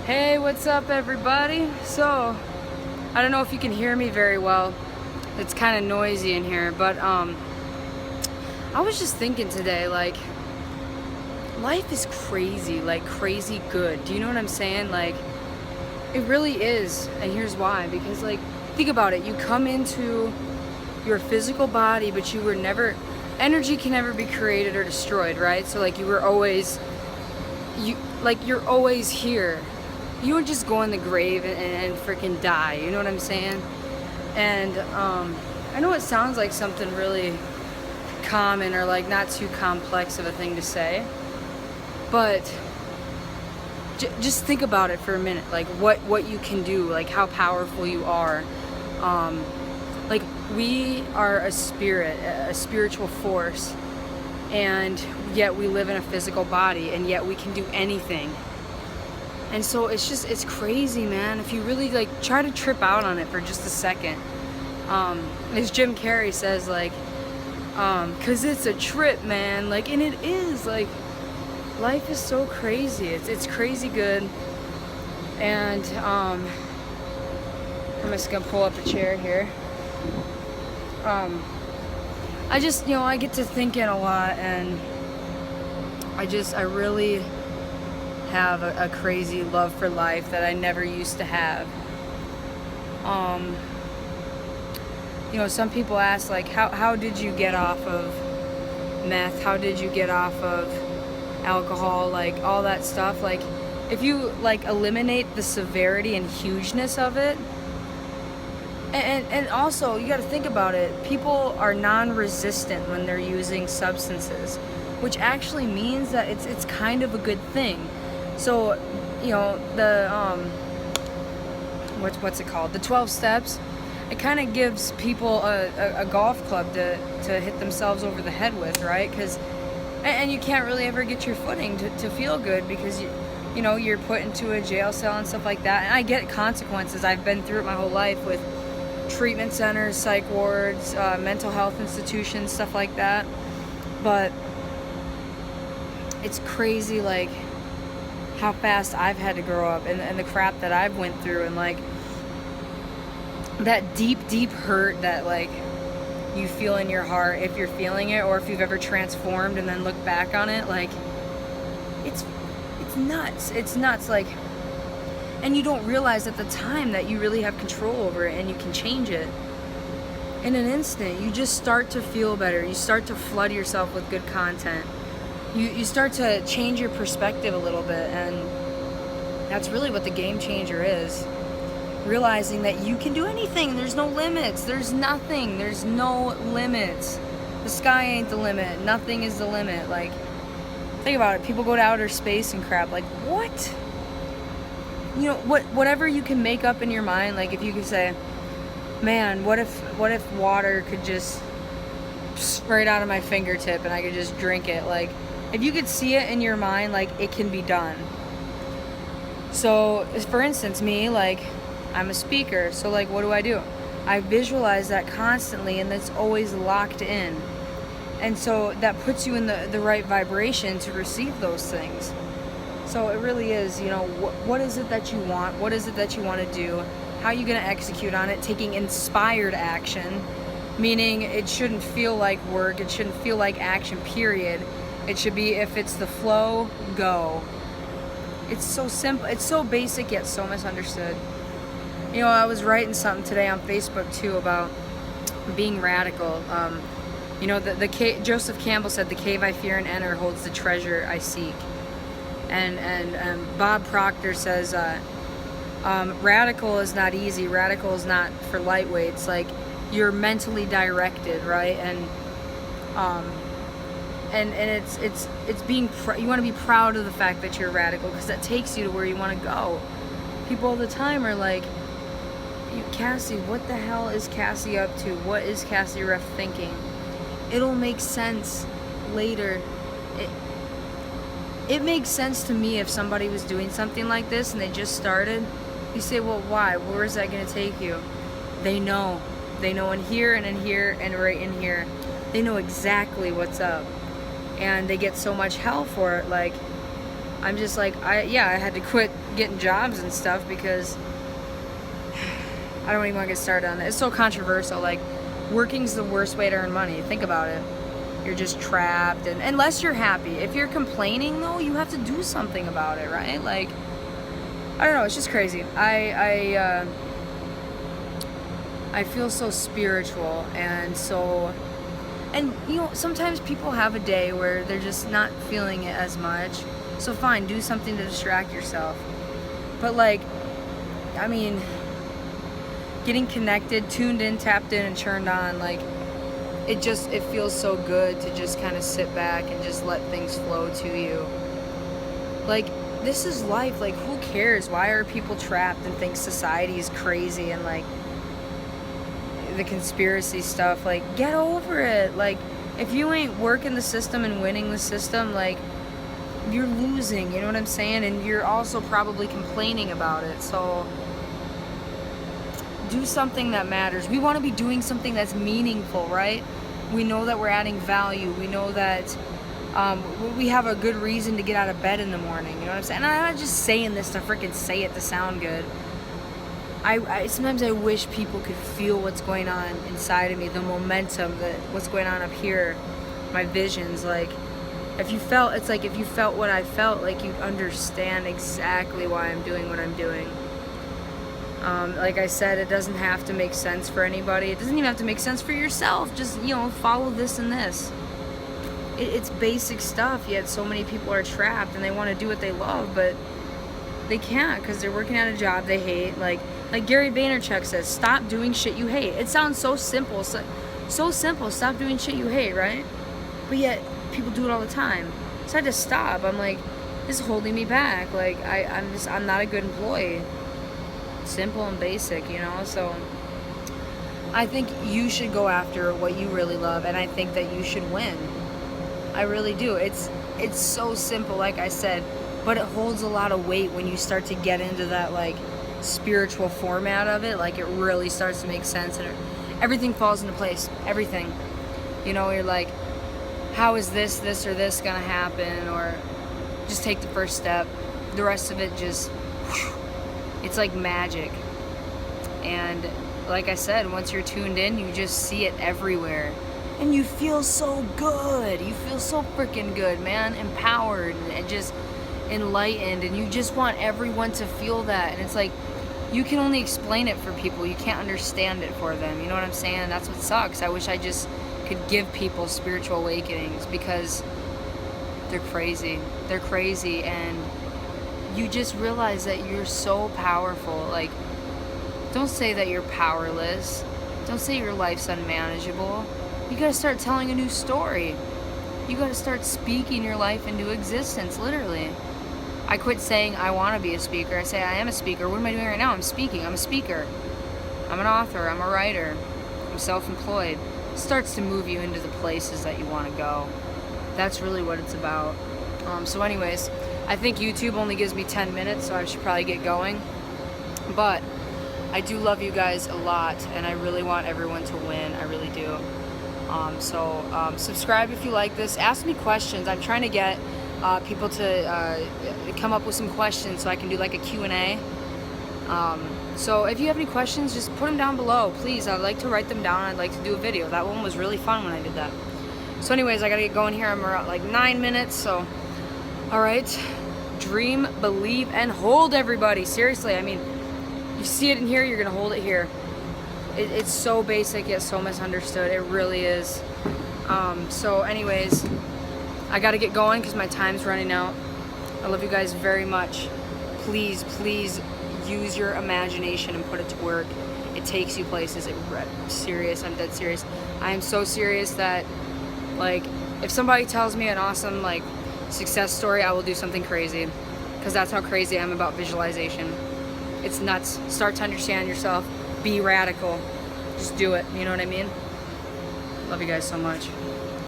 Hey, what's up everybody? So, I don't know if you can hear me very well. It's kind of noisy in here, but I was just thinking today, like, life is crazy, like crazy good. Do you know what I'm saying? Like, it really is, and here's why. Because, like, think about it. You come into your physical body, but you were never, energy can never be created or destroyed, right? So, like, you were always, you're always here. You would just go in the grave and freaking die, you know what I'm saying? And I know it sounds like something really common or like not too complex of a thing to say, but just think about it for a minute, like what you can do, like how powerful you are. Like, we are a spirit, a spiritual force, and yet we live in a physical body, and yet we can do anything. And so it's crazy, man. If you really like try to trip out on it for just a second, as Jim Carrey says, like, 'cause it's a trip, man. Like, and it is, like, life is so crazy. It's crazy good. And I'm just gonna pull up a chair here. I just, I get to thinking a lot, and I really have a crazy love for life that I never used to have. Some people ask, like, how did you get off of meth? How did you get off of alcohol? Like, all that stuff. Like, if you, like, eliminate the severity and hugeness of it, and also, you got to think about it. People are non-resistant when they're using substances, which actually means that it's kind of a good thing. So, the what's it called? The 12 steps. It kind of gives people a golf club to hit themselves over the head with, right? And you can't really ever get your footing to feel good, because you're put into a jail cell and stuff like that. And I get consequences. I've been through it my whole life with treatment centers, psych wards, mental health institutions, stuff like that. But it's crazy, like, how fast I've had to grow up, and the crap that I've went through, and like that deep hurt that, like, you feel in your heart, if you're feeling it, or if you've ever transformed and then look back on it, like, it's nuts, like, and you don't realize at the time that you really have control over it, and you can change it in an instant. You just start to feel better. You start to flood yourself with good content. You start to change your perspective a little bit, and that's really what the game changer is. Realizing that you can do anything. There's no limits. There's nothing. There's no limits. The sky ain't the limit. Nothing is the limit. Like, think about it. People go to outer space and crap. Like, what? Whatever you can make up in your mind. Like, if you could say, man, what if water could just right out of my fingertip and I could just drink it? Like, if you could see it in your mind, like, it can be done. So, for instance, me, like, I'm a speaker. So, like, what do? I visualize that constantly, and that's always locked in. And so that puts you in the right vibration to receive those things. So it really is, what is it that you want? What is it that you want to do? How are you going to execute on it? Taking inspired action, meaning it shouldn't feel like work. It shouldn't feel like action, period. It should be, if it's the flow, go. It's so simple. It's so basic, yet so misunderstood. I was writing something today on Facebook too about being radical. Joseph Campbell said, "The cave I fear and enter holds the treasure I seek." And Bob Proctor says, radical is not easy. Radical is not for lightweights. Like, you're mentally directed, right? And it's being you want to be proud of the fact that you're radical, because that takes you to where you want to go. People all the time are like, Cassie, what the hell is Cassie up to? What is Cassie Ref thinking? It'll make sense later. It makes sense to me if somebody was doing something like this and they just started. You say, well, why? Where is that going to take you? They know. They know in here and in here and right in here. They know exactly what's up. And they get so much hell for it. Like, I'm just like, I had to quit getting jobs and stuff because I don't even want to get started on that. It's so controversial. Like, working's the worst way to earn money. Think about it. You're just trapped, and unless you're happy. If you're complaining, though, you have to do something about it, right? Like, I don't know. It's just crazy. I feel so spiritual and so. And, you know, sometimes people have a day where they're just not feeling it as much. So fine, do something to distract yourself. But, like, I mean, getting connected, tuned in, tapped in, and turned on, like, it feels so good to just kind of sit back and just let things flow to you. Like, this is life. Like, who cares? Why are people trapped and think society is crazy and, like, the conspiracy stuff? Like, get over it. Like, if you ain't working the system and winning the system, like, you're losing, you know what I'm saying? And you're also probably complaining about it. So do something that matters. We want to be doing something that's meaningful, right? We know that we're adding value. We know that we have a good reason to get out of bed in the morning, you know what I'm saying? And I'm not just saying this to freaking say it to sound good. I sometimes I wish people could feel what's going on inside of me, the momentum, what's going on up here, my visions. Like, if you felt what I felt, like, you'd understand exactly why I'm doing what I'm doing. Like I said, it doesn't have to make sense for anybody. It doesn't even have to make sense for yourself. Just, you know, follow this and this. It's basic stuff, yet so many people are trapped and they want to do what they love, but they can't because they're working at a job they hate. Like Gary Vaynerchuk says, stop doing shit you hate. It sounds so simple. So simple. Stop doing shit you hate, right? But yet people do it all the time. So I had to stop. I'm like, this is holding me back. Like, I'm not a good employee. Simple and basic, you know? So I think you should go after what you really love, and I think that you should win. I really do. It's so simple, like I said, but it holds a lot of weight when you start to get into that, like, spiritual format of it. Like, it really starts to make sense, and everything falls into place. Everything. You know, you're like, how is this or this gonna happen? Or just take the first step. The rest of it just, it's like magic. And like I said, once you're tuned in, you just see it everywhere. And you feel so good. You feel so freaking good, man. Empowered and just enlightened. And you just want everyone to feel that. And it's like, you can only explain it for people. You can't understand it for them. You know what I'm saying? That's what sucks. I wish I just could give people spiritual awakenings, because they're crazy. They're crazy. And you just realize that you're so powerful. Like, don't say that you're powerless. Don't say your life's unmanageable. You gotta start telling a new story. You gotta start speaking your life into existence, literally. I quit saying I want to be a speaker. I say I am a speaker. What am I doing right now? I'm speaking. I'm a speaker. I'm an author. I'm a writer. I'm self-employed. It starts to move you into the places that you want to go. That's really what it's about. So anyways, I think YouTube only gives me 10 minutes, so I should probably get going. But I do love you guys a lot, and I really want everyone to win. I really do. Subscribe if you like this. Ask me questions. I'm trying to get people to come up with some questions so I can do like a Q&A. So if you have any questions, just put them down below, please. I'd like to write them down. I'd like to do a video. That one was really fun when I did that. So anyways, I gotta get going here. I'm around like 9 minutes, so all right. Dream, believe, and hold, everybody. Seriously, I mean, you see it in here, you're gonna hold it here. It's so basic yet so misunderstood. It really is. So anyways, I gotta get going because my time's running out. I love you guys very much. Please, please use your imagination and put it to work. It takes you places. I'm serious. I'm dead serious. I am so serious that, like, if somebody tells me an awesome, like, success story, I will do something crazy, because that's how crazy I am about visualization. It's nuts. Start to understand yourself. Be radical. Just do it. You know what I mean? Love you guys so much.